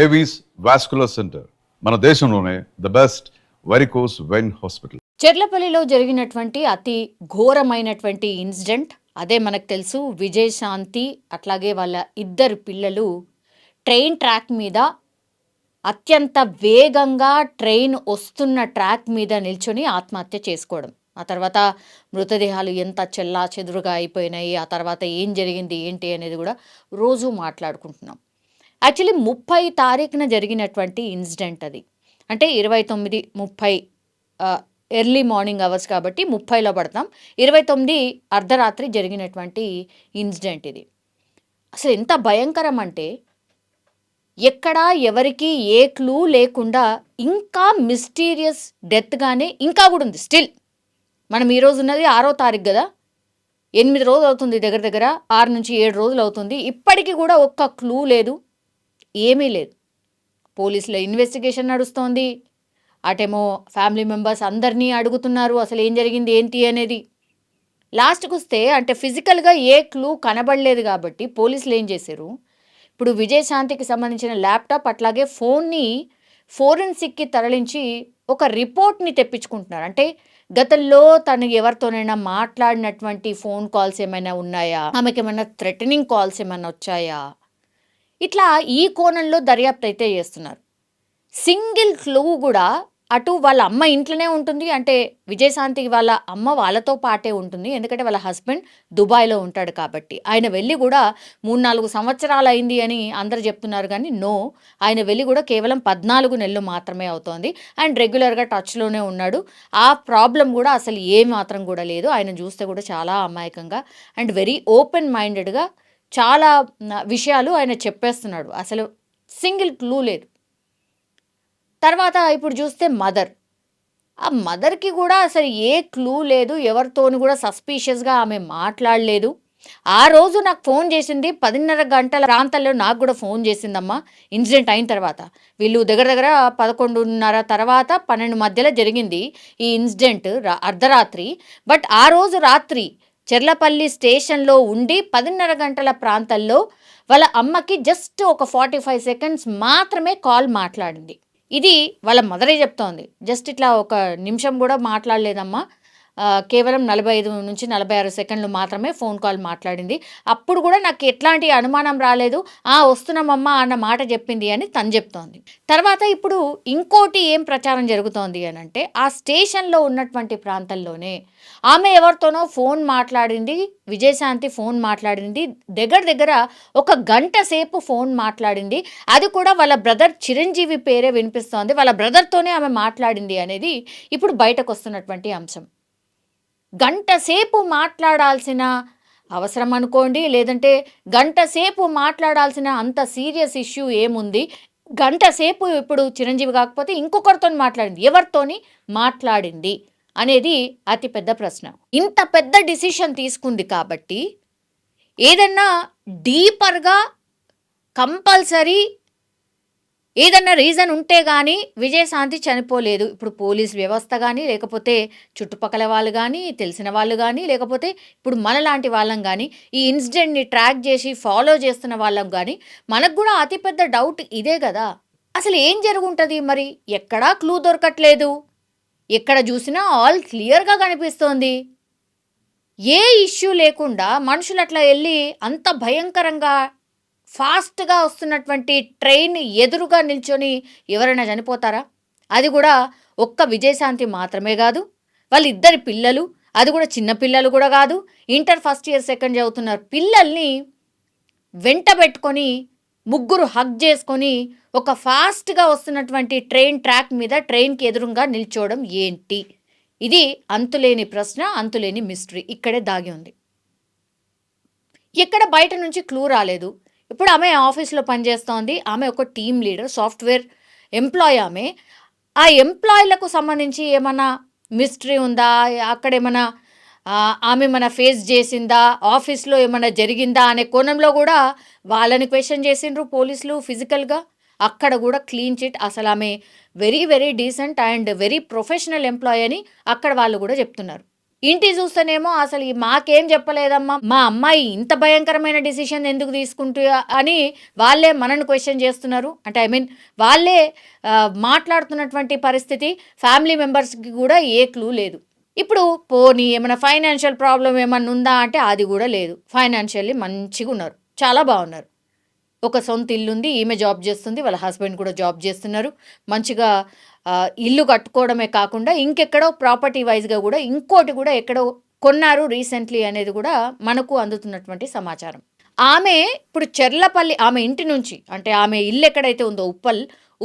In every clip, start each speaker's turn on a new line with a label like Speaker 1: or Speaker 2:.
Speaker 1: Avis vascular centre మన దేశంలోనే the best varicose vein hospital.
Speaker 2: చెర్లపల్లిలో జరిగినటువంటి అతి ఘోరమైనటువంటి ఇన్సిడెంట్ అదే మనకు తెలుసు. విజయశాంతి అట్లాగే వాళ్ళ ఇద్దరు పిల్లలు ట్రైన్ ట్రాక్ మీద అత్యంత వేగంగా ట్రైన్ వస్తున్న ట్రాక్ మీద నిల్చొని ఆత్మహత్య చేసుకోవడం. ఆ తర్వాత మృతదేహాలు ఎంత చెల్లా చెదురుగా అయిపోయినాయి, ఆ తర్వాత ఏం జరిగింది ఏంటి అనేది కూడా రోజు మాట్లాడుకుంటున్నాం. యాక్చువల్లీ 30 తారీఖున జరిగినటువంటి ఇన్సిడెంట్ అది. అంటే 29, 30 ఎర్లీ మార్నింగ్ అవర్స్ కాబట్టి 30లో పడతాం. 29 అర్ధరాత్రి జరిగినటువంటి ఇన్సిడెంట్ ఇది. అసలు ఎంత భయంకరం అంటే ఎక్కడా ఎవరికి ఏ క్లూ లేకుండా ఇంకా మిస్టీరియస్ డెత్గానే ఇంకా కూడా ఉంది స్టిల్. మనం ఈరోజు ఉన్నది 6వ తారీఖు కదా, 8 రోజులు అవుతుంది, దగ్గర దగ్గర 6 నుంచి 7 రోజులు అవుతుంది. ఇప్పటికీ కూడా ఒక్క క్లూ లేదు, ఏమీ లేదు. పోలీసుల ఇన్వెస్టిగేషన్ నడుస్తోంది, అటేమో ఫ్యామిలీ మెంబర్స్ అందరినీ అడుగుతున్నారు అసలు ఏం జరిగింది ఏంటి అనేది. లాస్ట్కి వస్తే అంటే ఫిజికల్గా ఏ క్లూ కనబడలేదు కాబట్టి పోలీసులు ఏం చేశారు, ఇప్పుడు విజయశాంతికి సంబంధించిన ల్యాప్టాప్ అట్లాగే ఫోన్ని ఫోరెన్సిక్కి తరలించి ఒక రిపోర్ట్ని తెప్పించుకుంటున్నారు. అంటే గతంలో తను ఎవరితోనైనా మాట్లాడినటువంటి ఫోన్ కాల్స్ ఏమైనా ఉన్నాయా, ఆమెకి ఏమైనా థ్రెటనింగ్ కాల్స్ ఏమైనా వచ్చాయా, ఇట్లా ఈ కోణంలో దర్యాప్తు అయితే చేస్తున్నారు. సింగిల్ క్లూ కూడా అటు వాళ్ళ అమ్మ ఇంట్లోనే ఉంటుంది, అంటే విజయశాంతికి వాళ్ళ అమ్మ వాళ్ళతో పాటే ఉంటుంది, ఎందుకంటే వాళ్ళ హస్బెండ్ దుబాయ్లో ఉంటాడు కాబట్టి. ఆయన వెళ్ళి కూడా 3-4 సంవత్సరాలు అయింది అని అందరు చెప్తున్నారు, కానీ నో, ఆయన వెళ్ళి కూడా కేవలం 14 నెలలు మాత్రమే అవుతోంది. అండ్ రెగ్యులర్గా టచ్లోనే ఉన్నాడు. ఆ ప్రాబ్లం కూడా అసలు ఏ మాత్రం కూడా లేదు. ఆయన చూస్తే కూడా చాలా అమాయకంగా అండ్ వెరీ ఓపెన్ మైండెడ్గా చాలా విషయాలు ఆయన చెప్పేస్తున్నాడు. అసలు సింగిల్ క్లూ లేదు. తర్వాత ఇప్పుడు చూస్తే మదర్, ఆ మదర్కి కూడా అసలు ఏ క్లూ లేదు, ఎవరితోని కూడా సస్పీషియస్గా ఆమె మాట్లాడలేదు. ఆ రోజు నాకు ఫోన్ చేసింది 10:30 గంటల ప్రాంతంలో, నాకు కూడా ఫోన్ చేసిందమ్మా ఇన్సిడెంట్ అయిన తర్వాత. వీళ్ళు దగ్గర దగ్గర 11:30 తర్వాత 12 మధ్యలో జరిగింది ఈ ఇన్సిడెంట్ అర్ధరాత్రి. బట్ ఆ రోజు రాత్రి చెర్లపల్లి స్టేషన్లో ఉండి 10:30 గంటల ప్రాంతంలో వాళ్ళ అమ్మకి జస్ట్ ఒక 45 సెకండ్స్ మాత్రమే కాల్ మాట్లాడింది. ఇది వాళ్ళ మదరే చెప్తోంది. జస్ట్ ఇట్లా ఒక నిమిషం కూడా మాట్లాడలేదమ్మా, కేవలం 45 నుంచి 46 సెకండ్లు మాత్రమే ఫోన్ కాల్ మాట్లాడింది. అప్పుడు కూడా నాకు ఎట్లాంటి అనుమానం రాలేదు, వస్తున్నామమ్మా అన్న మాట చెప్పింది అని తను చెప్తోంది. తర్వాత ఇప్పుడు ఇంకోటి ఏం ప్రచారం జరుగుతోంది అని అంటే, ఆ స్టేషన్లో ఉన్నటువంటి ప్రాంతంలోనే ఆమె ఎవరితోనో ఫోన్ మాట్లాడింది, విజయశాంతి ఫోన్ మాట్లాడింది, దగ్గర దగ్గర 1 గంట సేపు ఫోన్ మాట్లాడింది. అది కూడా వాళ్ళ బ్రదర్ చిరంజీవి పేరే వినిపిస్తోంది, వాళ్ళ బ్రదర్తోనే ఆమె మాట్లాడింది అనేది ఇప్పుడు బయటకు వస్తున్నటువంటి అంశం. గంట సేపు మాట్లాడాల్సిన అవసరం అనుకోండి, లేదంటే గంట సేపు మాట్లాడాల్సిన అంత సీరియస్ ఇష్యూ ఏముంది, గంట సేపు ఇప్పుడు చిరంజీవి కాకపోతే ఇంకొకరితో మాట్లాడింది, ఎవరితోని మాట్లాడింది అనేది అతిపెద్ద ప్రశ్న. ఇంత పెద్ద డిసిషన్ తీసుకుంది కాబట్టి ఏదన్నా డీపర్గా కంపల్సరీ ఏదన్నా రీజన్ ఉంటే కానీ విజయశాంతి చనిపోలేదు. ఇప్పుడు పోలీస్ వ్యవస్థ కానీ, లేకపోతే చుట్టుపక్కల వాళ్ళు కానీ, తెలిసిన వాళ్ళు కానీ, లేకపోతే ఇప్పుడు మనలాంటి వాళ్ళం కానీ, ఈ ఇన్సిడెంట్ని ట్రాక్ చేసి ఫాలో చేస్తున్న వాళ్ళం కానీ, మనకు కూడా అతిపెద్ద డౌట్ ఇదే కదా, అసలు ఏం జరుగుంటుంది మరి. ఎక్కడా క్లూ దొరకట్లేదు, ఎక్కడ చూసినా ఆల్ క్లియర్గా కనిపిస్తోంది. ఏ ఇష్యూ లేకుండా మనుషులు అట్లా వెళ్ళి అంత భయంకరంగా ఫాస్ట్గా వస్తున్నటువంటి ట్రైన్ ఎదురుగా నిల్చొని ఎవరైనా చనిపోతారా? అది కూడా ఒక్క విజయశాంతి మాత్రమే కాదు, వాళ్ళిద్దరి పిల్లలు, అది కూడా చిన్న పిల్లలు కూడా కాదు, ఇంటర్ ఫస్ట్ ఇయర్ సెకండ్ చదువుతున్నారు పిల్లల్ని వెంట పెట్టుకొని ముగ్గురు హగ్ చేసుకొని ఒక ఫాస్ట్గా వస్తున్నటువంటి ట్రైన్ ట్రాక్ మీద ట్రైన్కి ఎదురుగా నిల్చోవడం ఏంటి? ఇది అంతులేని ప్రశ్న, అంతులేని మిస్టరీ ఇక్కడే దాగి ఉంది. ఎక్కడ బయట నుంచి క్లూ రాలేదు. ఇప్పుడు ఆమె ఆఫీస్లో పనిచేస్తోంది, ఆమె ఒక టీమ్ లీడర్, సాఫ్ట్వేర్ ఎంప్లాయ్. ఆ ఎంప్లాయీలకు సంబంధించి ఏమైనా మిస్టరీ ఉందా, అక్కడ ఏమైనా ఆమె ఏమైనా ఫేస్ చేసిందా, ఆఫీస్లో ఏమైనా జరిగిందా అనే కోణంలో కూడా వాళ్ళని క్వశ్చన్ చేసిండ్రు పోలీసులు ఫిజికల్గా. అక్కడ కూడా క్లీన్ చిట్, అసలు ఆమె very very decent and very professional employee అని అక్కడ వాళ్ళు కూడా చెప్తున్నారు. ఇంటి చూస్తేనేమో అసలు మాకేం చెప్పలేదమ్మా, మా అమ్మాయి ఇంత భయంకరమైన డిసిషన్ ఎందుకు తీసుకుంటూ అని వాళ్ళే మనని క్వశ్చన్ చేస్తున్నారు. అంటే ఐ మీన్ వాళ్ళే మాట్లాడుతున్నటువంటి పరిస్థితి. ఫ్యామిలీ మెంబర్స్కి కూడా ఏ క్లూ లేదు. ఇప్పుడు పోనీ ఏమైనా ఫైనాన్షియల్ ప్రాబ్లం ఏమన్నా ఉందా అంటే అది కూడా లేదు. ఫైనాన్షియల్లీ మంచిగా ఉన్నారు, చాలా బాగున్నారు. ఒక సొంత ఇల్లుంది, ఈమె జాబ్ చేస్తుంది, వాళ్ళ హస్బెండ్ కూడా జాబ్ చేస్తున్నారు. మంచిగా ఇల్లు కట్టుకోవడమే కాకుండా ఇంకెక్కడో ప్రాపర్టీ వైజ్గా కూడా ఇంకోటి కూడా ఎక్కడో కొన్నారు రీసెంట్లీ అనేది కూడా మనకు అందుతున్నటువంటి సమాచారం. ఆమె ఇప్పుడు చెర్లపల్లి, ఆమె ఇంటి నుంచి అంటే ఆమె ఇల్లు ఎక్కడైతే ఉందో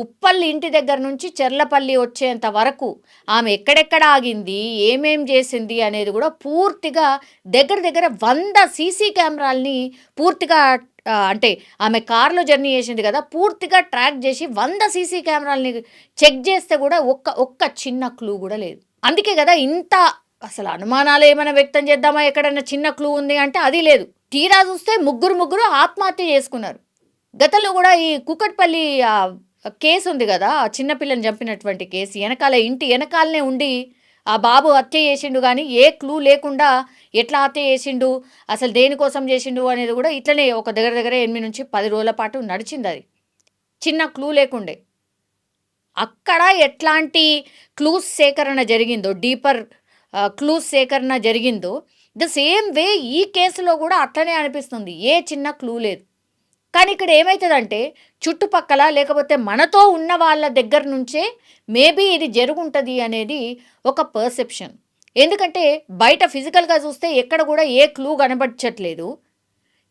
Speaker 2: ఉప్పల్ ఇంటి దగ్గర నుంచి చెర్లపల్లి వచ్చేంత వరకు ఆమె ఎక్కడెక్కడ ఆగింది, ఏమేం చేసింది అనేది కూడా పూర్తిగా దగ్గర దగ్గర 100 సీసీ కెమెరాల్ని పూర్తిగా అంటే ఆమె కార్లో జర్నీ చేసింది కదా, పూర్తిగా ట్రాక్ చేసి 100 సీసీ కెమెరాల్ని చెక్ చేస్తే కూడా ఒక్క చిన్న క్లూ కూడా లేదు. అందుకే కదా ఇంత అసలు అనుమానాలు ఏమైనా వ్యక్తం చేద్దామా, ఎక్కడైనా చిన్న క్లూ ఉంది అంటే అది లేదు. తీరా చూస్తే ముగ్గురు ఆత్మహత్య చేసుకున్నారు. గతంలో కూడా ఈ కుకట్పల్లి కేసు ఉంది కదా, చిన్నపిల్లని చంపినటువంటి కేసు, ఇంటి వెనకాలనే ఉండి ఆ బాబు హత్య చేసిండు. కానీ ఏ క్లూ లేకుండా ఎట్లా హత్య చేసిండు, అసలు దేనికోసం చేసిండు అనేది కూడా ఇట్లనే ఒక దగ్గర 8 నుంచి 10 రోజుల పాటు నడిచింది. అది చిన్న క్లూ లేకుండే. అక్కడ ఎట్లాంటి క్లూస్ సేకరణ జరిగిందో, డీపర్ క్లూస్ సేకరణ జరిగిందో, ద సేమ్ వే ఈ కేసులో కూడా అట్లనే అనిపిస్తుంది. ఏ చిన్న క్లూ లేదు. కానీ ఇక్కడ ఏమవుతుందంటే చుట్టుపక్కల లేకపోతే మనతో ఉన్న వాళ్ళ దగ్గర నుంచే మేబీ ఇది జరుగుంటుంది అనేది ఒక పర్సెప్షన్. ఎందుకంటే బయట ఫిజికల్గా చూస్తే ఎక్కడ కూడా ఏ క్లూ కనబడట్లేదు.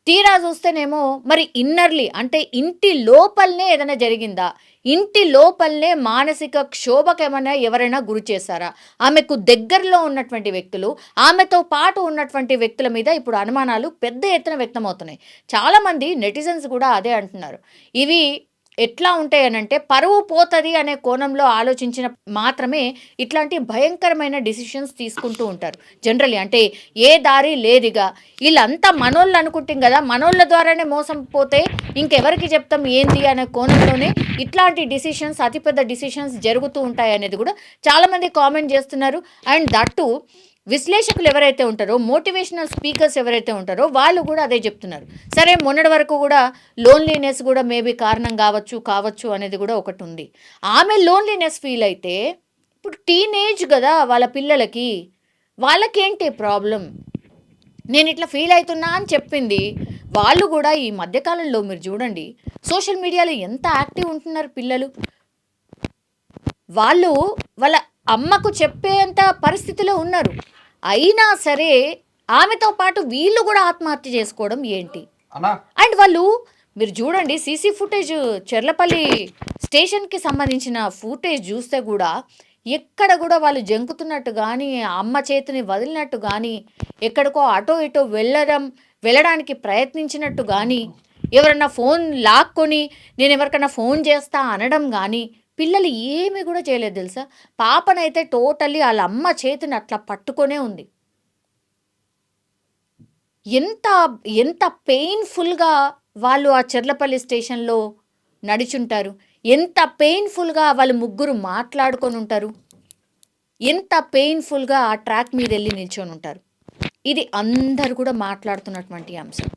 Speaker 2: తీరా చూస్తేనేమో మరి ఇన్నర్లీ అంటే ఇంటి లోపలనే ఏదైనా జరిగిందా, ఇంటి లోపలనే మానసిక క్షోభకు ఎవరైనా గురి చేశారా, ఆమెకు దగ్గరలో ఉన్నటువంటి వ్యక్తులు, ఆమెతో పాటు ఉన్నటువంటి వ్యక్తుల మీద ఇప్పుడు అనుమానాలు పెద్ద ఎత్తున వ్యక్తమవుతున్నాయి. చాలామంది నెటిజన్స్ కూడా అదే అంటున్నారు. ఇవి ఎట్లా ఉంటాయనంటే పరువు పోతుంది అనే కోణంలో ఆలోచించిన మాత్రమే ఇట్లాంటి భయంకరమైన డిసిషన్స్ తీసుకుంటూ ఉంటారు జనరల్లీ. అంటే ఏ దారి లేదిగా, వీళ్ళంతా మనోళ్ళు అనుకుంటాం కదా, మనోళ్ళ ద్వారానే మోసం పోతే ఇంకెవరికి చెప్తాం ఏంది అనే కోణంలోనే ఇట్లాంటి డిసిషన్స్, అతిపెద్ద డిసిషన్స్ జరుగుతూ ఉంటాయి అనేది కూడా చాలామంది కామెంట్ చేస్తున్నారు. అండ్ దట్టు విశ్లేషకులు ఎవరైతే ఉంటారో, మోటివేషనల్ స్పీకర్స్ ఎవరైతే ఉంటారో వాళ్ళు కూడా అదే చెప్తున్నారు. సరే మొన్నటి వరకు కూడా లోన్లీనెస్ కూడా మేబీ కారణం కావచ్చు అనేది కూడా ఒకటి ఉంది. ఆమె లోన్లీనెస్ ఫీల్ అయితే ఇప్పుడు టీనేజ్ కదా వాళ్ళ పిల్లలకి, వాళ్ళకేంటి ప్రాబ్లం, నేను ఇట్లా ఫీల్ అవుతున్నా అని చెప్పింది. వాళ్ళు కూడా ఈ మధ్యకాలంలో మీరు చూడండి సోషల్ మీడియాలో ఎంత యాక్టివ్ ఉంటున్నారు పిల్లలు. వాళ్ళు వాళ్ళ అమ్మకు చెప్పేంత పరిస్థితిలో ఉన్నారు. అయినా సరే ఆమెతో పాటు వీళ్ళు కూడా ఆత్మహత్య చేసుకోవడం ఏంటి? అండ్ వాళ్ళు మీరు చూడండి సీసీ ఫుటేజ్, చెర్లపల్లి స్టేషన్కి సంబంధించిన ఫుటేజ్ చూస్తే కూడా ఎక్కడ కూడా వాళ్ళు జంకుతున్నట్టు కానీ, అమ్మ చేతిని వదిలినట్టు కానీ, ఎక్కడికో అటో ఇటో వెళ్ళడానికి ప్రయత్నించినట్టు కానీ, ఎవరన్నా ఫోన్ లాక్కొని నేను ఎవరికైనా ఫోన్ చేస్తా అనడం కానీ పిల్లలు ఏమీ కూడా చేయలేదు తెలుసా. పాపనైతే టోటల్లీ వాళ్ళ అమ్మ చేతిని అట్లా పట్టుకొనే ఉంది. ఎంత ఎంత పెయిన్ఫుల్గా వాళ్ళు ఆ చెర్లపల్లి స్టేషన్లో నడిచుంటారు, ఎంత పెయిన్ఫుల్గా వాళ్ళు ముగ్గురు మాట్లాడుకొని ఉంటారు, ఎంత పెయిన్ఫుల్గా ఆ ట్రాక్ మీద వెళ్ళి నిల్చొని ఉంటారు. ఇది అందరు కూడా మాట్లాడుతున్నటువంటి అంశం.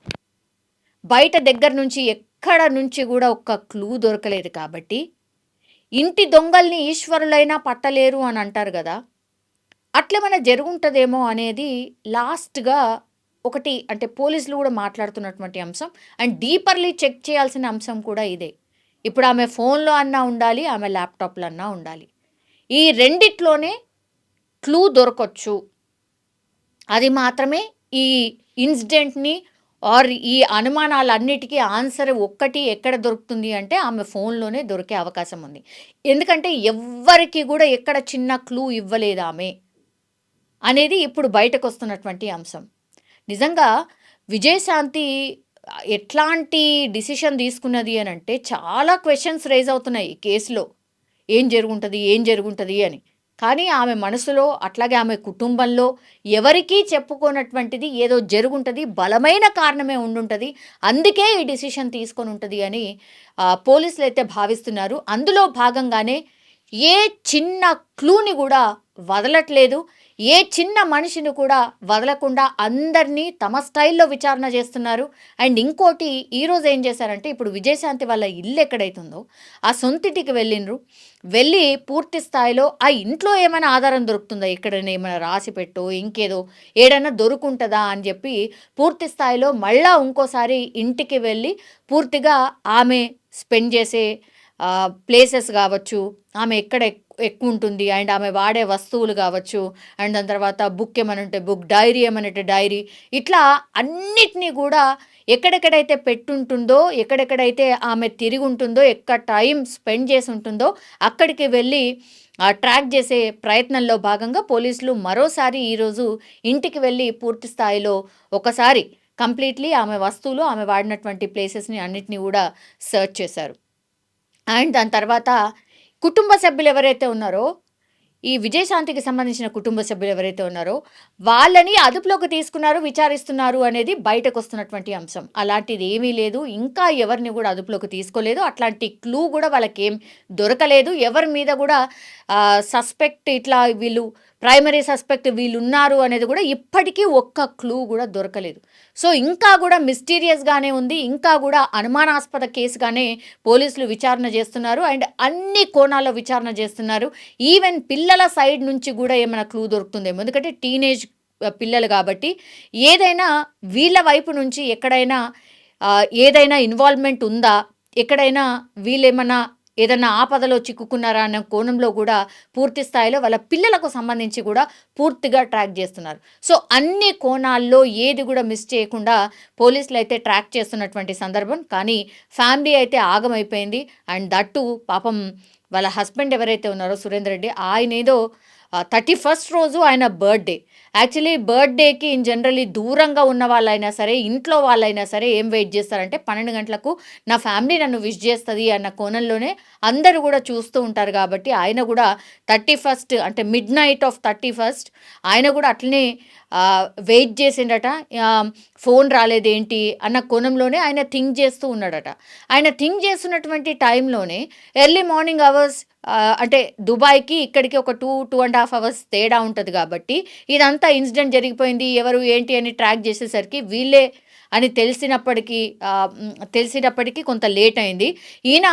Speaker 2: బయట దగ్గర నుంచి ఎక్కడ నుంచి కూడా ఒక్క క్లూ దొరకలేదు. కాబట్టి ఇంటి దొంగల్ని ఈశ్వరులైనా పట్టలేరు అని అంటారు కదా, అట్లేమైనా జరుగుంటుందేమో అనేది లాస్ట్గా ఒకటి అంటే పోలీసులు కూడా మాట్లాడుతున్నటువంటి అంశం. అండ్ డీపర్లీ చెక్ చేయాల్సిన అంశం కూడా ఇదే. ఇప్పుడు ఆమె ఫోన్లో అన్నా ఉండాలి, ఆమె ల్యాప్టాప్లో అన్నా ఉండాలి. ఈ రెండిట్లోనే క్లూ దొరకొచ్చు. అది మాత్రమే ఈ ఇన్సిడెంట్ని ఆర్ ఈ అనుమానాలన్నిటికీ ఆన్సర్ ఒక్కటి ఎక్కడ దొరుకుతుంది అంటే ఆమె ఫోన్లోనే దొరికే అవకాశం ఉంది. ఎందుకంటే ఎవ్వరికి కూడా ఎక్కడ చిన్న క్లూ ఇవ్వలేదు ఆమె అనేది ఇప్పుడు బయటకు వస్తున్నటువంటి అంశం. నిజంగా విజయశాంతి ఎట్లాంటి డిసిషన్ తీసుకున్నది అని అంటే చాలా క్వశ్చన్స్ రేజ్ అవుతున్నాయి ఈ కేసులో. ఏం జరుగుంటుంది అని. కానీ ఆమె మనసులో అట్లాగే ఆమె కుటుంబంలో ఎవరికీ చెప్పుకోనటువంటిది ఏదో జరుగుంటుంది, బలమైన కారణమే ఉండుంటుంది, అందుకే ఈ డిసిషన్ తీసుకొని ఉంటుంది అని పోలీసులు అయితే భావిస్తున్నారు. అందులో భాగంగానే ఏ చిన్న క్లూని కూడా వదలట్లేదు. ఏ చిన్న మనిషిని కూడా వదలకుండా అందరినీ తమ స్టైల్లో విచారణ చేస్తున్నారు. అండ్ ఇంకోటి ఈరోజు ఏం చేశారంటే, ఇప్పుడు విజయశాంతి వాళ్ళ ఇల్లు ఎక్కడైతుందో ఆ సొంతింటికి వెళ్ళి పూర్తి స్థాయిలో ఆ ఇంట్లో ఏమైనా ఆధారం దొరుకుతుందా, ఎక్కడైనా ఏమైనా రాసి పెట్టో ఇంకేదో ఏడైనా దొరుకుంటుందా అని చెప్పి పూర్తి స్థాయిలో మళ్ళా ఇంకోసారి ఇంటికి వెళ్ళి పూర్తిగా ఆమె స్పెండ్ చేసే ప్లేసెస్ కావచ్చు, ఆమె ఎక్కడ ఎక్కువ ఉంటుంది అండ్ ఆమె వాడే వస్తువులు కావచ్చు, అండ్ దాని తర్వాత బుక్ ఏమైనా ఉంటే బుక్, డైరీ ఏమైనా ఉంటే డైరీ, ఇట్లా అన్నిటినీ కూడా ఎక్కడెక్కడైతే పెట్టుంటుందో, ఎక్కడెక్కడైతే ఆమె తిరిగి ఉంటుందో, ఎక్కడ టైం స్పెండ్ చేసి ఉంటుందో అక్కడికి వెళ్ళి ట్రాక్ చేసే ప్రయత్నంలో భాగంగా పోలీసులు మరోసారి ఈరోజు ఇంటికి వెళ్ళి పూర్తి స్థాయిలో ఒకసారి కంప్లీట్లీ ఆమె వస్తువులు, ఆమె వాడినటువంటి ప్లేసెస్ని అన్నిటినీ కూడా సర్చ్ చేశారు. అండ్ దాని తర్వాత కుటుంబ సభ్యులు ఎవరైతే ఉన్నారో, ఈ విజయశాంతికి సంబంధించిన కుటుంబ సభ్యులు ఎవరైతే ఉన్నారో వాళ్ళని అదుపులోకి తీసుకున్నారు, విచారిస్తున్నారు అనేది బయటకు వస్తున్నటువంటి అంశం. అలాంటిది ఏమీ లేదు, ఇంకా ఎవరిని కూడా అదుపులోకి తీసుకోలేదు, అట్లాంటి క్లూ కూడా వాళ్ళకేం దొరకలేదు, ఎవరి మీద కూడా సస్పెక్ట్ ఇట్లా వీళ్ళు ప్రైమరీ సస్పెక్ట్ వీళ్ళు ఉన్నారు అనేది కూడా ఇప్పటికీ ఒక్క క్లూ కూడా దొరకలేదు. సో ఇంకా కూడా మిస్టీరియస్గానే ఉంది, ఇంకా కూడా అనుమానాస్పద కేసుగానే పోలీసులు విచారణ చేస్తున్నారు అండ్ అన్ని కోణాల్లో విచారణ చేస్తున్నారు. ఈవెన్ పిల్లల సైడ్ నుంచి కూడా ఏమైనా క్లూ దొరుకుతుందేమో, ఎందుకంటే టీనేజ్ పిల్లలు కాబట్టి ఏదైనా వీళ్ళ వైపు నుంచి ఎక్కడైనా ఏదైనా ఇన్వాల్వ్మెంట్ ఉందా, ఎక్కడైనా వీళ్ళేమన్నా ఏదన్నా ఆపదలో చిక్కుకున్నారా అన్న కోణంలో కూడా పూర్తి స్థాయిలో వాళ్ళ పిల్లలకు సంబంధించి కూడా పూర్తిగా ట్రాక్ చేస్తున్నారు. సో అన్ని కోణాల్లో ఏది కూడా మిస్ చేయకుండా పోలీసులు అయితే ట్రాక్ చేస్తున్నటువంటి సందర్భం. కానీ ఫ్యామిలీ అయితే ఆగమైపోయింది. అండ్ దట్టు పాపం వాళ్ళ హస్బెండ్ ఎవరైతే ఉన్నారో సురేందర్ రెడ్డి, ఆయన ఏదో 31st రోజు ఆయన బర్త్డే. యాక్చువల్లీ బర్త్డేకి ఇన్ జనరలీ దూరంగా ఉన్న వాళ్ళైనా సరే, ఇంట్లో వాళ్ళైనా సరే ఏం వెయిట్ చేస్తారంటే 12 గంటలకు నా ఫ్యామిలీ నన్ను విష్ చేస్తుంది అన్న కోణంలోనే అందరూ కూడా చూస్తూ ఉంటారు. కాబట్టి ఆయన కూడా 31st అంటే మిడ్ నైట్ ఆఫ్ 31st ఆయన కూడా అట్లనే వెయిట్ చేసిండట. ఫోన్ రాలేదేంటి అన్న కోణంలోనే ఆయన థింక్ చేస్తూ ఉన్నాడట. ఆయన థింక్ చేస్తున్నటువంటి టైంలోనే ఎర్లీ మార్నింగ్ అవర్స్ అంటే దుబాయ్కి ఇక్కడికి ఒక 2.5 అవర్స్ తేడా ఉంటుంది. కాబట్టి ఇదంతా ఇన్సిడెంట్ జరిగిపోయింది, ఎవరు ఏంటి అని ట్రాక్ చేసేసరికి వీళ్ళే అని తెలిసినప్పటికీ కొంత లేట్ అయింది. ఈయన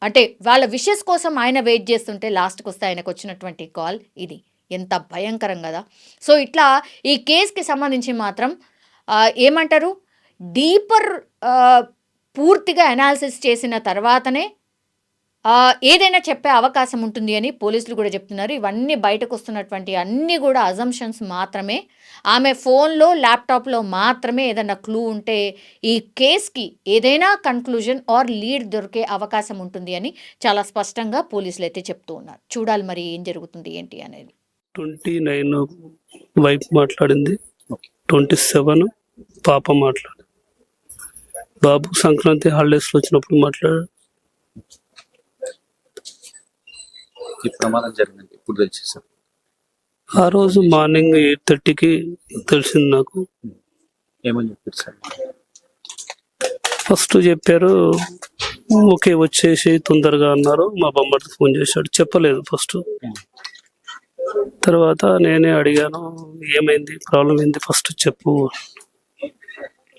Speaker 2: అంటే వాళ్ళ విషెస్ కోసం ఆయన వెయిట్ చేస్తుంటే లాస్ట్కి వస్తే ఆయనకు వచ్చినటువంటి కాల్ ఇది. ఎంత భయంకరం కదా. సో ఇట్లా ఈ కేసుకి సంబంధించి మాత్రం ఏమంటారు, డీపర్ పూర్తిగా అనాలిసిస్ చేసిన తర్వాతనే ఏదైనా చెప్పే అవకాశం ఉంటుంది అని పోలీసులు కూడా చెప్తున్నారు. ఇవన్నీ బయటకు వస్తున్నటువంటి అన్నీ కూడా అజంప్షన్స్ మాత్రమే. ఆమె ఫోన్లో, ల్యాప్టాప్లో మాత్రమే ఏదైనా క్లూ ఉంటే ఈ కేసుకి ఏదైనా కన్క్లూజన్ ఆర్ లీడ్ దొరికే అవకాశం ఉంటుంది అని చాలా స్పష్టంగా పోలీసులు అయితే చెప్తూ ఉన్నారు. చూడాలి మరి ఏం జరుగుతుంది ఏంటి అనేది.
Speaker 3: 29 వైఫ్ మాట్లాడింది, 27 పాప మాట్లాడింది. బాబు సంక్రాంతి హాలిడేస్లో వచ్చినప్పుడు మాట్లాడాడు.
Speaker 4: ఈ ప్రమాదం జరిగింది ఇప్పుడు తెలిసి సార్?
Speaker 3: ఆ రోజు మార్నింగ్ 8:30కి తెలిసింది నాకు.
Speaker 4: ఏమని చెప్పారు సార్?
Speaker 3: ఫస్ట్ చెప్పారు ఓకే వచ్చేసి తొందరగా అన్నారు. మా బొమ్మడికి ఫోన్ చేశాడు, చెప్పలేదు ఫస్ట్. తర్వాత నేనే అడిగాను ఏమైంది, ప్రాబ్లం ఏంది ఫస్ట్ చెప్పు.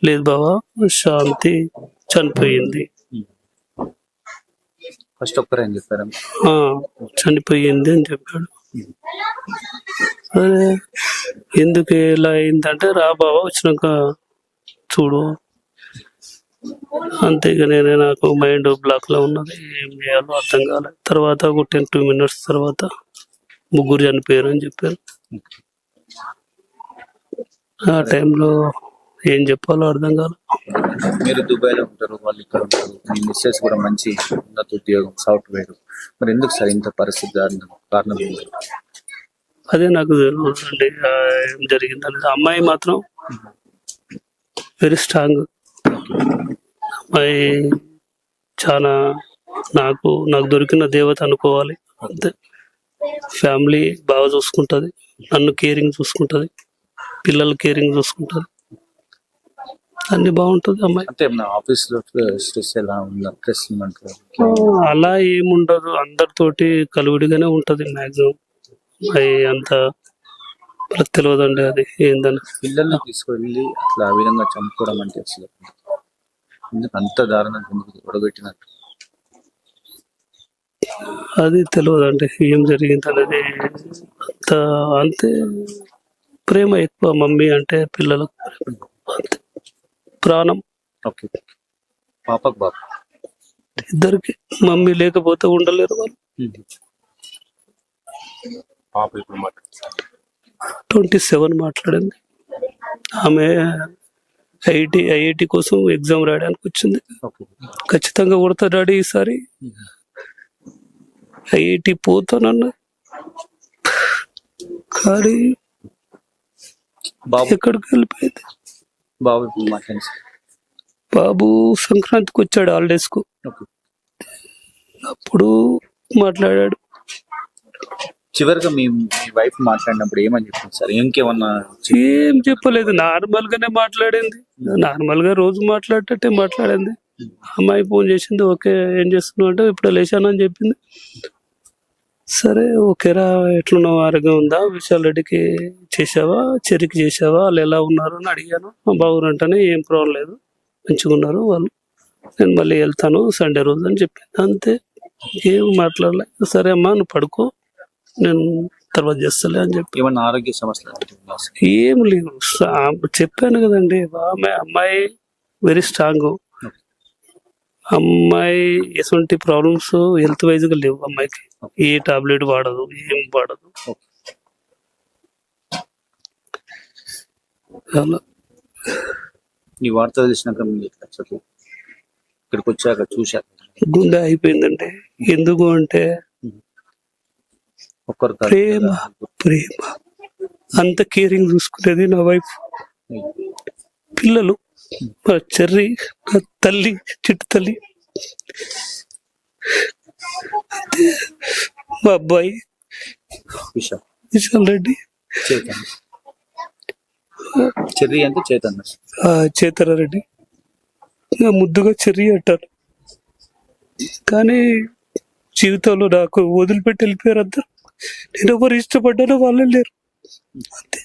Speaker 3: లేదు బావా శాంతి చనిపోయింది.
Speaker 4: ఫస్ట్ ఒక్కరే అని చెప్పారు?
Speaker 3: చనిపోయింది అని చెప్పాడు. అదే ఎందుకు ఎలా అయిందంటే రా బావా వచ్చినాక చూడు అంతే. ఇక నాకు మైండ్ బ్లాక్ లో ఉన్నది, ఏం చేయాలో అర్థం కాలేదు. తర్వాత ఒక 10-2 minutes తర్వాత ముగ్గురు చనిపోయారు అని చెప్పారు. ఆ టైంలో ఏం చెప్పాలో అర్థం కాలేదు.
Speaker 4: మీరు దుబాయ్లో ఉంటారు, వాళ్ళు ఇక్కడ ఉంటారు, మీ మిస్సెస్ కూడా మంచి ఉన్నత ఉద్యోగం సాఫ్ట్వేర్, మరి ఎందుకు సార్ ఇంత పరిస్థితి కారణం ఏంటి?
Speaker 3: అదే నాకు తెలియదండి ఏం జరిగింది అనేది. అమ్మాయి మాత్రం వెరీ స్ట్రాంగ్. అమ్మాయి చాలా నాకు దొరికిన దేవత అనుకోవాలి. అంతే, ఫ్యామిలీ బాగా చూసుకుంటుంది, నన్ను కేరింగ్ చూసుకుంటుంది, పిల్లలు కేరింగ్ చూసుకుంటుంది, అన్ని బాగుంటుంది అమ్మాయి.
Speaker 4: అంటే ఆఫీస్ లో స్ట్రెస్ ఎలా ఉందా? స్ట్రెస్
Speaker 3: అలా ఏముండదు, అందరితోటి కలివిడిగానే ఉంటది మ్యాక్సిమం. అంత వాళ్ళకి తెలియదండి అది ఏందని.
Speaker 4: పిల్లల్ని తీసుకువెళ్ళి అట్లా ఆ విధంగా చంపుకోవడం అంటే అసలు ఎందుకు అంత దారుణంగా ఎందుకు ఒడగొట్టినట్టు?
Speaker 3: అది తెలియదండి ఏం జరిగింది అనేది. అంత అంతే ప్రేమ ఎక్కువ మమ్మీ అంటే పిల్లలకు, అంతే ప్రాణం
Speaker 4: ఓకే, పాపకు బాబు.
Speaker 3: ఇద్దరికి. మమ్మీ లేకపోతే ఉండలేరు వాళ్ళు.
Speaker 4: పాప ఇప్పుడు మాట
Speaker 3: 27 మాట్లాడింది. ఆమె ఐఐటి కోసం ఎగ్జామ్ రాయడానికి వచ్చింది.
Speaker 4: ఓకే.
Speaker 3: ఖచ్చితంగా కొడతా డాడీ ఈసారి, ఐఐటి పోతానన్నా. కానీ
Speaker 4: బాబు
Speaker 3: ఎక్కడికి వెళ్ళిపోయింది.
Speaker 4: బాబు ఇప్పుడు మాట్లాడి.
Speaker 3: బాబు సంక్రాంతికి వచ్చాడు హాలిడేస్ కు,
Speaker 4: ఓకే.
Speaker 3: అప్పుడు మాట్లాడాడు.
Speaker 4: చివరిగా మీ వైఫ్ మాట్లాడినప్పుడు ఏమని చెప్పింది సార్? ఇంకేమన్నా
Speaker 3: ఏం చెప్పలేదు, నార్మల్ గానే మాట్లాడింది. నార్మల్ గా రోజు మాట్లాడేటట్టే మాట్లాడింది. అమ్మాయి ఫోన్ చేసింది, ఓకే ఏం చేస్తున్నావు అంటే ఇప్పుడు లేచాను అని చెప్పింది. సరే ఓకేరా, ఎట్లున్నావు, ఆరోగ్యం ఉందా, విశాల్ రెడ్డికి చేసావా, చెరికి చేసావా, వాళ్ళు ఎలా ఉన్నారు అని అడిగాను. బాగున్నారంటేనే ఏం ప్రాబ్లం లేదు, మంచిగా ఉన్నారు వాళ్ళు, నేను మళ్ళీ వెళ్తాను సండే రోజు అని చెప్పింది. అంతే, ఏం మాట్లాడలే. సరే అమ్మా నువ్వు పడుకో, నేను తర్వాత చేస్తలే అని చెప్పి.
Speaker 4: ఏమన్నా ఆరోగ్య సమస్యలు?
Speaker 3: ఏం లేవు, చెప్పాను కదండి. అమ్మాయి వెరీ స్ట్రాంగ్. అమ్మాయి ఎటువంటి ప్రాబ్లమ్స్ హెల్త్ వైజ్ గా లేవు అమ్మాయికి. ఏ టాబ్లెట్ వాడదు, ఏం వాడదు. అలా
Speaker 4: ఈ వార్త తెలిసినాక ఇక్కడికి వచ్చాక చూశాక
Speaker 3: గుండె అయిపోయిందండి. ఎందుకు అంటే
Speaker 4: ఒక్కరు
Speaker 3: ప్రేమ ప్రేమ అంత కేరింగ్ చూసుకునేది నా వైఫ్. పిల్లలు మా చెర్రి, నా తల్లి, చిట్టు తల్లి. మా అబ్బాయి విశాల్ రెడ్డి,
Speaker 4: చేతన్, చెర్రీ అంటే చేతన్,
Speaker 3: చేతన రెడ్డి. ముద్దుగా చెర్రి అంటారు. కానీ జీవితంలో నాకు వదిలిపెట్టి వెళ్ళిపోయారు అందరు. నేను ఎవరు ఇష్టపడ్డానో వాళ్ళే లేరు. అంతే.